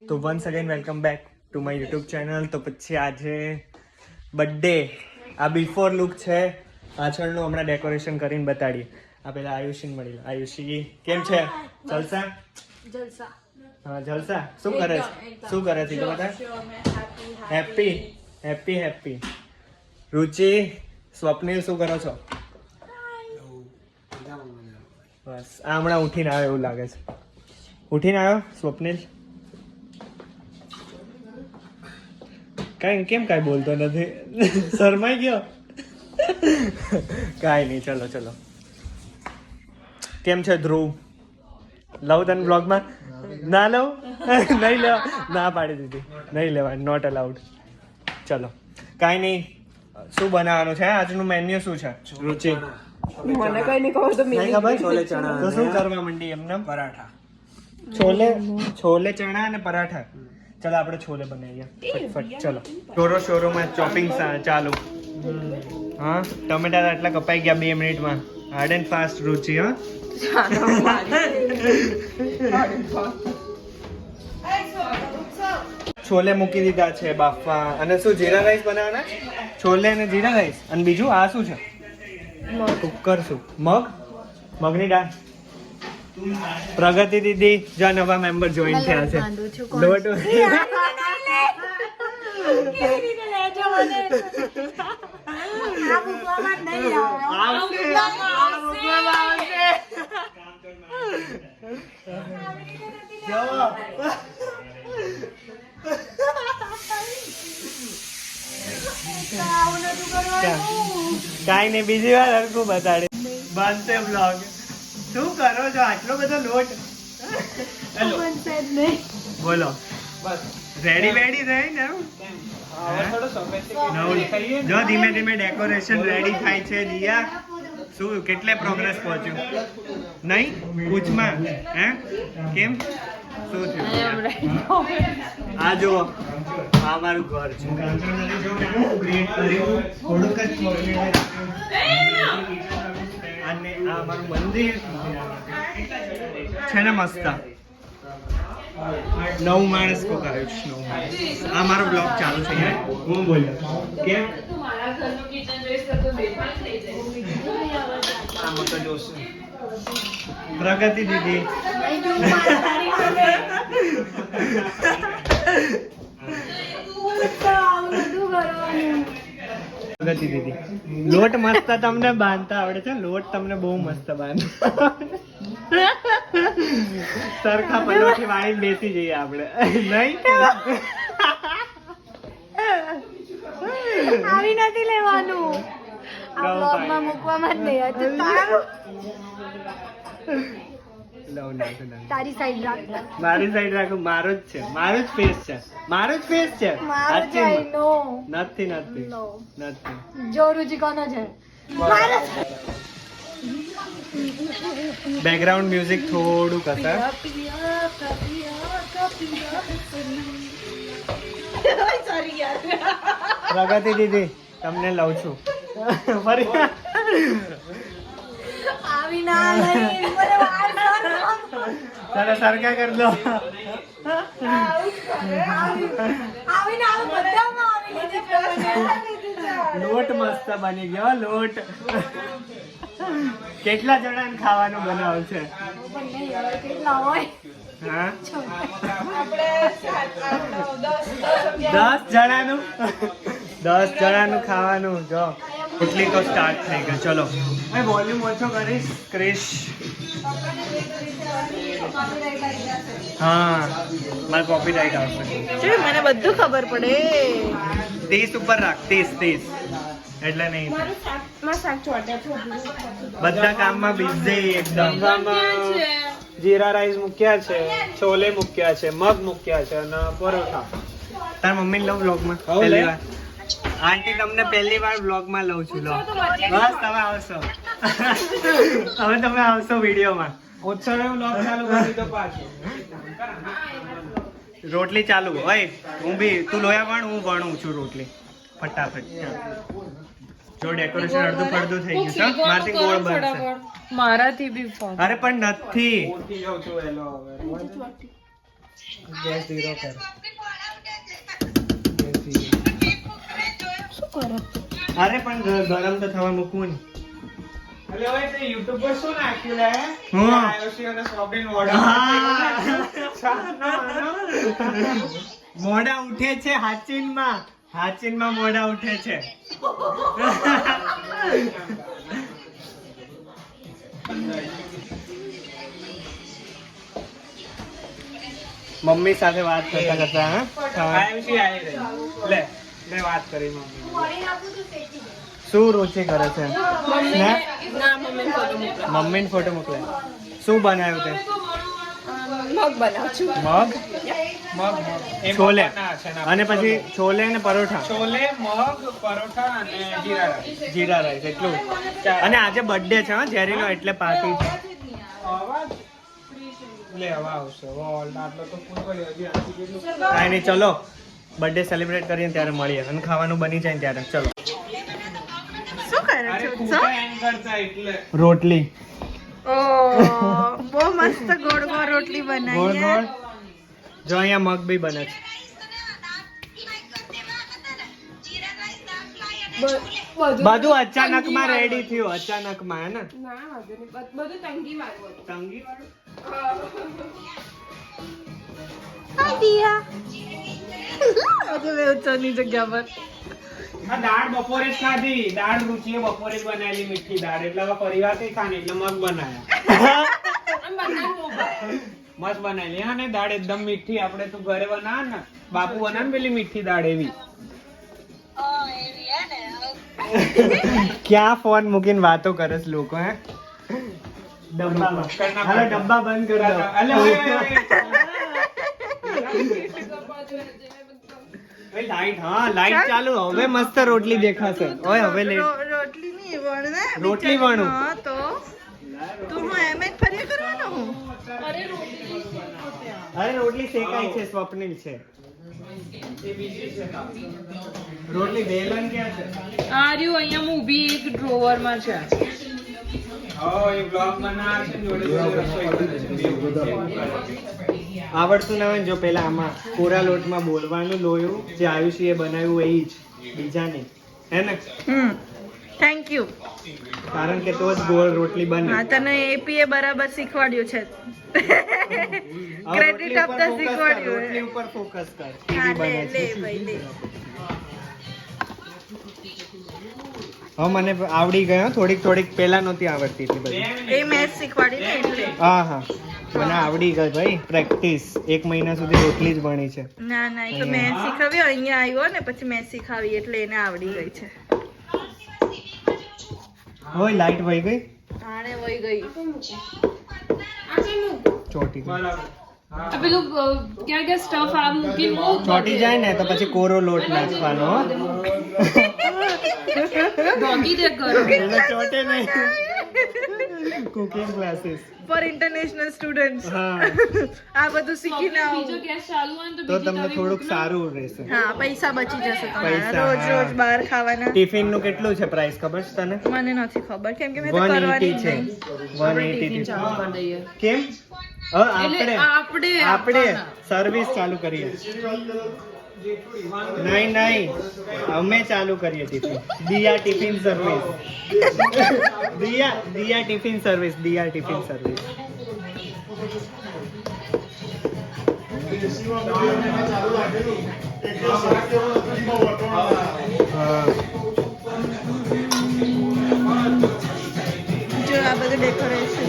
તો once again welcome back to my YouTube channel. તો પછી આજે બર્થડે, આ બિફોર લુક છે, પાછળનું હમણાં ડેકોરેશન કરીને બતાડીએ. આ પેલા આયુષીને મળી લો. આયુષી કેમ છે? જલસા જલસા. હા જલસા. શું કરે છે? શું કરે છે બધા? Happy happy happy. Ruchi, Swapnil શું કરો છો? બસ આ હમણાં ઉઠીને આવ્યો એવું લાગે છે. ઉઠીને આવ્યો સ્વપ્નિલ? કેમ કાંઈ બોલતો નથી? શરમાઈ ગયો? કાંઈ નહીં, ચલો ચલો. કેમ છે ધ્રુવ? લઉં તને બ્લોગમાં? ના લઉં? નહીં લેવા, ના પાડી દીધી, નહીં લેવા, નોટ અલાઉડ. ચલો કાંઈ નહીં. શું બનાવવાનું છે આજનું મેન્યુ? શું છે રુચિ? મને કઈ નહીં ખબર. તો નહીં ખબર. છોલે ચણા. તો શું કરવા માંડી? એમને પરાઠા. છોલે ચણા અને પરાઠા. ચલો આપણે છોલે બનાવીએ ફટફટ. ચલો શોરોમાં ચોપિંગ ચાલુ. હા ટમેટા આટલા કપાઈ ગયા 2 મિનિટમાં. હાર્ડ એન્ડ ફાસ્ટ રુચિ. હા છોલે મૂકી દીધા છે બાફવા. અને શું જીરા રાઈસ બનાવવાના? છોલે અને જીરા રાઈસ. અને બીજું આ શું છે? કુકર. શું? મગની દાળ. પ્રગતિ દીદી જો નવા મેમ્બર જોઈન થયા છે. લોટ કાઈ નહીં, બીજી વાર હરખું બતાડે. બનશે બ્લોગ. શું કરો છો? આટલો બધો લોટ. બોલો રેડી વેડી રહી ને? જો ધીમે ધીમે ડેકોરેશન રેડી થાય છે. દિયા શું કેટલે પ્રોગ્રેસ પહોંચ્યું? નહીં પૂછમાં હે? કેમ શું થયું? આ જુઓ, આ મારું ઘર છે. અને આ મારું મંદિર છે ને મસ્ત. 9 માણસ કોક આવ્યું છે. 9 માણસ. આ મારો બ્લોગ ચાલુ છે યાર. હું બોલ્યો કેમ? આમાં તો જોશે પ્રગતિ દીદી. પ્રગતિ દીદી લોટ મસ્ત તમને બાંધતા આવડે છે. લોટ તમને બહુ મસ્ત બાંધતા. સરખા પલોઠી વાળીને બેસી જઈએ આપણે. નહીં આવી નથી લેવાનું. આ બ્લોગમાં મૂકવામાં જ નહીં હતું. તારી સાઈડ રાખ. મારી સાઈડ રાખું. મારો જ છે, મારો જ ફેસ છે, મારો જ ફેસ છે. નથી નથી નથી. જો રુચિ કોનો છે? બેકગ્રાઉન્ડ મ્યુઝિક થોડું કસા. પ્રગતિ દીદી તમને લઉં છું. ફરી આવી ના લઈ ચાલો સરખા કરી દો. લોટ મસ્ત બની ગયો. લોટ કેટલા જણાને ખાવાનું બનાવ છે? હા 10 જણાનું ખાવાનું. જો એટલી તો સ્ટાર્ટ થઈ ગઈ. ચલો વોલ્યુમ ઓછો કરીશ ક્રિશ. હા મારે કોપીરાઇટ આવશે. મને બધું ખબર પડે. 30 ઉપર રાખ. 30 એટલે નહીં બધા કામમાં બિઝી એકદમ. જીરા રાઈસ મૂક્યા છે, છોલે મૂક્યા છે, મગ મૂક્યા છે અને પરોઠા. તાર મમ્મી લઉં બ્લોગમાં પહેલી વાર. આંટી તમને પહેલી વાર બ્લોગમાં લઉં છું. લો બસ તમે આવશો. હવે તમે આવશો વિડીયોમાં. ઉત્સવ બ્લોગ ચાલુ કરી દો પાછું. રોટલી ચાલુ હોય. હું બી તું લોયા વણ, હું વણું છું રોટલી ફટાફટ. જો ડેકોરેશન અડધું પડધું થઈ ગયું છે. મારાથી ગોળ બનશે. મારાથી બી. અરે પણ નથી. ગેસ ધીરો કર. શું કરો? અરે પણ ગરમ તો થવા મૂકવું ને. યુટ્યુબ પર શું નાખ્યું લે? હું? આયુષી અને સોબિન ઓર્ડર. મોઢા ઉઠે છે હાચીનમાં મોઢા ઉઠે છે. મમ્મી સાથે વાત કરતા કરતા આયુષી આવી રહી. લે મેં વાત કરી મમ્મી. શું રુચિ કરે છે? મમ્મીને ફોટો મોકલે. શું બનાવ્યું તે? મગ બનાવું છું. મગ, એ છોલે મગના છે ને અને પછી છોલે અને પરોઠા, છોલે, મગ, પરોઠા અને જીરા રાઈસ. જીરા રાઈસ એટલું. અને આજે બર્થડે છે જેરીનો એટલે પાર્ટી છે. અવાજ લે હવે આવશે. વોલ્ટ આટલો તો ફૂલ પડ્યો હજી આથી કેટલું. કાંઈ નહીં, ચલો બર્થડે સેલિબ્રેટ કરીએ ત્યારે મળીએ અને ખાવાનું બની જાય ને ત્યારે. ચલો. શું કરે અરે છે ફૂટા એમ કરતા એટલે રોટલી બહુ મસ્ત ગોળ ગોળ રોટલી ગોળ બનાવી ગોળ. જો અહીંયા મગ બી બને છે. બધું અચાનકમાં રેડી થયું, અચાનકમાં હે ને. તંગી હાય દિયા. આજે મેં ઉચ્ચની જગ્યા પર આ દાળ બપોરે જ ખાધી. દાળ રુચિએ બપોરે જ બનાવેલી મીઠી દાળ. એટલે હવે પરિવાર કઈ ખાને એટલે મગ બનાયા. મસ્ત બનાવેલી હા ને દાળ એકદમ મીઠી. આપણે તું ઘરે બનાવ ને બાપુ બનાવે ને પેલી મીઠી દાળ એવી. ક્યાં ફોન મૂકીને વાતો કરે છે લોકો હે? ડબ્બામાં. હાલો ડબ્બા બંધ કરી દો. અલે ઓય, ઓય, ઓય. લાઈટ, હા લાઈટ ચાલુ. હવે મસ્ત રોટલી દેખાશે. ઓય હવે રોટલી ની વણ ને રોટલી વણું. હા તો તું હું એમ જ ફર્યા કરવાનો હું. અરે રોટલી શેકાય છે, સ્વપ્નિલ છે. રોટલી બેલન ક્યાં છે? આ રહ્યું અહીંયા હું ઊભી એક ડ્રોવરમાં છે. હા, એ બ્લોગ બનાવે છે ને જોડે જોડે રસોઈ કરે છે. આવડતું ના હોય ને જો પેલા આમાં કોરા લોટમાં બોલવાનું લોયું જે આયુષીએ બનાવ્યું એ જ, બીજા નહીં, હે ને? Thank you. કારણ કે તો જ ગોળ રોટલી બને. હા તને એપીએ બરાબર શીખવાડ્યું છે. હવે ક્રેડિટ આપતા શીખવાડ્યું. રોટલી ઉપર ફોકસ કર. હા કેવી લે બને લે છે. ભાઈ લે. હવે મને આવડી ગયો. થોડીક પેલા નહોતી આવડતી એટલી બધી. એ મેચ શીખવાડી ને એટલે. હા હા મને આવડી ગઈ ભાઈ. પ્રેક્ટિસ 1 મહિના સુધી રોટલી જ ભણી છે. ના ના એ તો મેચ શીખવ્યો અહીંયા આવ્યો ને પછી મેચ શીખાવી એટલે એને આવડી ગઈ છે. ઓય લાઈટ વહી ગઈ. આને વહી ગઈ. ચોટી ગઈ. બરાબર. આ પેલું ક્યાં ક્યાં સ્ટફ આ મૂકી મૂક. ચોટી જાય ને તો પછી કોરો લોટ નાખવાનો હો. ડોગી દે કરો. એટલે ચોટે નહીં. Cooking classes four international students. હા આ બધું શીખીને બીજો આવું. ગેસ ચાલુ હોય ને તો તો બીજી તમને તવી થોડુંક મૂકને. સારું રહેશે. હા પૈસા બચી જશે તમારા પૈસા, રોજ હા. રોજ બહાર ખાવાના. ટિફિન નું કેટલું છે પ્રાઇસ ખબર છે તને? મને નથી ખબર કેમ કે મેં તો 180 કરવાની છે. નહીં. 180 ચાલુ કરી દઈએ. કેમ? એટલે આપણે સર્વિસ ચાલુ કરીએ. નહીં અમે ચાલુ કરીએ ટિફિન. દિયા ટિફિન સર્વિસ. દિયા ટિફિન સર્વિસ. દિયા ટિફિન સર્વિસ. જો આ બધું ડેકોરેશન.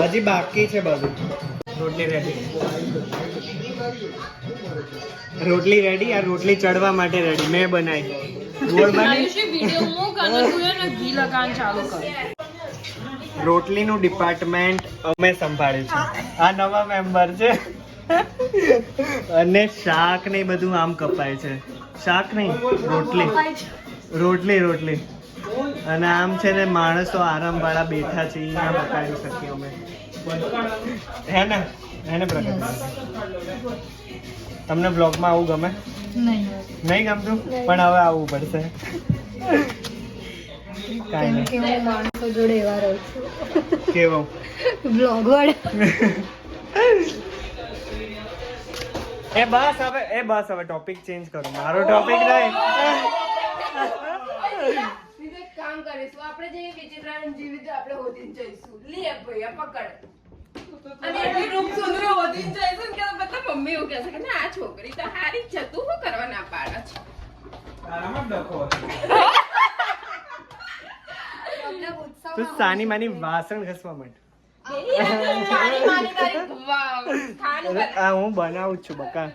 હજી બાકી છે બધું. રોટલી રેડી. રોટલી રેડી. આ રોટલી ચડવા માટે રેડી. મેં બનાવી. ગોળ બની. આયુષી વિડીયો મૂક અને તું એને ઘી લગાવવાનું ચાલુ કર. રોટલીનું ડિપાર્ટમેન્ટ અમે સંભાળ્યું છે. આ નવા મેમ્બર છે. અને શાક ને બધું આમ કપાય છે. શાક નહીં, રોટલી. અને આમ છે ને માણસો આરામ વાળા બેઠા છે. ના બતાવી શકીએ અમે. હે ને પ્રગટ? તમને બ્લોગમાં આવું ગમે? નહીં ગમતું? પણ હવે આવવું પડશે. કાંઈ નહીં. હું માણસો જોડે એવા રહું છું. કેવો? બ્લોગ વાળા. બસ હવે ટોપિક ચેન્જ કરો. મારો ટોપિક નહીં. એક કામ કરીશું આપણે જે વિચિત્રાનંદ જીવિત આપણે હોદીને જઈશું. લે ભાઈ આ પકડ. અને એટલી રૂપ સુંદરો હોદીને જઈશું કે મતલબ મમ્મી એવું કહેશે કે ના આ છોકરી તો હારી છે, તું શું કરવા ના પાડે છે? તારામાં ડખો તું સાની માની વાસણ ઘસવા માંડ. હું બનાવું છું બકા.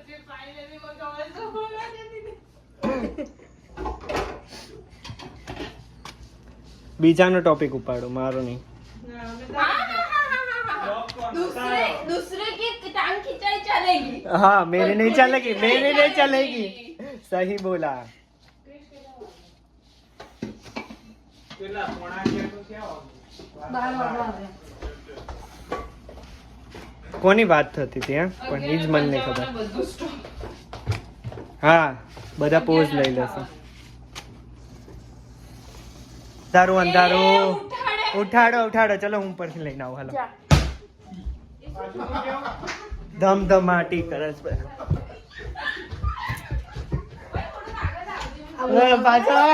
બીજાનો ટોપિક ઉપાડો, મારો નહીં. दूसरे की टांग खिंचाई चलेगी. हाँ मेरी नहीं चलेगी, मेरी नहीं चलेगी. सही बोला. પેલા પોણા કે તો ક્યાં કોની વાત થતી હતી પણ એ જ મને નહીં ખબર. હા બધા પોઝ લઈ લેશે. તારું અંધારું ઉઠાડો ચલો હું પરથી લઈને આવું. હાલો ધમધમાટી કરે છે પાછા.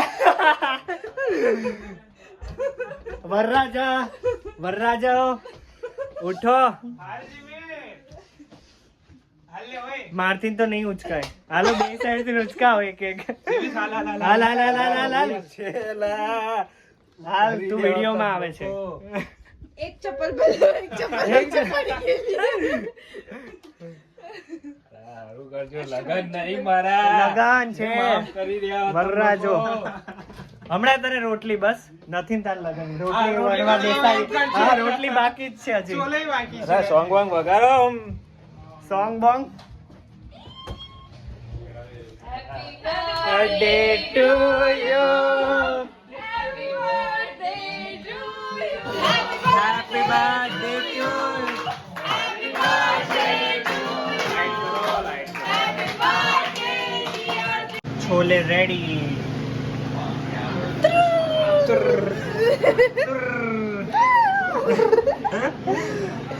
વરરાજા ઉઠો. મારથી તો નહીં ઉચકાય. હાલો બે સાઈડ થી ઉચકાવો એક એક. હાલ તું વિડીયો માં આવે છે. एक चप्पल पहले एक चप्पल લગન છે વરરાજો. હમણાં તારે રોટલી બસ નથી તાર લગન. રોટલી વળવા દેખાય. હા રોટલી બાકી જ છે હજી. ચોલે બાકી છે. સોંગ બોંગ વગાડો. Song bong. Birthday to you. Happy birthday to you. Chole ready.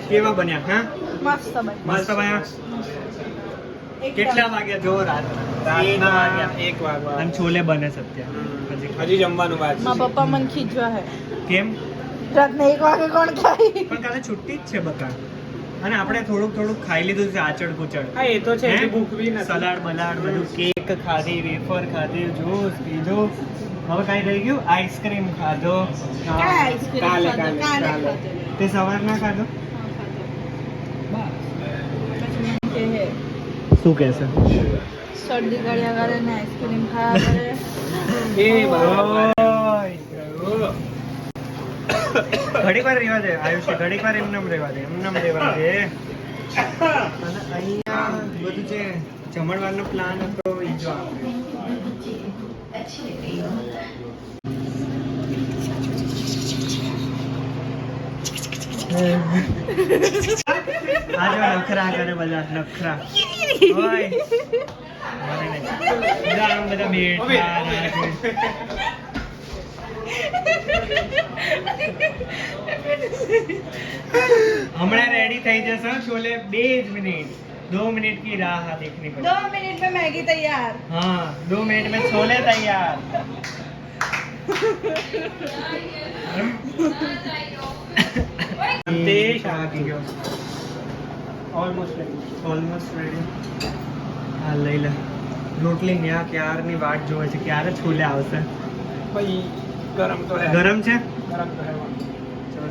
કેવા બન્યા? હા मस्त भाई મસ્ત બન્યા. કેટલા વાગ્યા જો રાતના 1 વાગ્યા અને છોલે બને છે અત્યારે. હજી જમવાનું બાકી माँ पापा मन खींचवा है કેમ? रात में 1 वागे कौन खाई પણ કાલે છુટ્ટી જ છે બકા. અને આપણે થોડુંક ખાઈ લીધું છે આચળ કુચળ. હા એ તો છે. હે? હજી ભૂખ બી નથી. સલાડ બલાડ બધું. કેક ખાધી, વેફર ખાધી, જ્યુસ પીધું. હવે કઈ રહી ગયું? આઈસ્ક્રીમ ખાધો. કાલે. તે સવારના ખાધો. શું કહેશે? सर्दी गड़िया करे ने आइसक्रीम खाया करे એ બરાબર. ઘડીક વાર રહેવા દે આયુષ્ય. ઘડીક વાર એમનેમ રહેવા દે. અને અહીંયા બધું જે જમણવારનો પ્લાન હતો એ જો આજે નખરા કરે બધા નખરા. ઓય મને નહીં. બધા આમ બધા બેઠા हमारा रेडी થઈ જશે छोले 2 मिनट 2 मिनट की राह देखनी पड़ेगी. 2 मिनट में मैगी तैयार हाँ 2 मिनट में छोले तैयार. દેશ આ ગયો ઓલમોસ્ટ રેડી. હા લઈ લે રોટલી. ન્યા ક્યારની વાટ જોવે છે ક્યારે છોલે આવશે. ભાઈ ગરમ તો હે. ગરમ છે. ગરમ તો હે. ચલો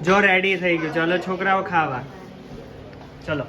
જો રેડી થઈ ગયું. ચલો છોકરાઓ ખાવા. ચલો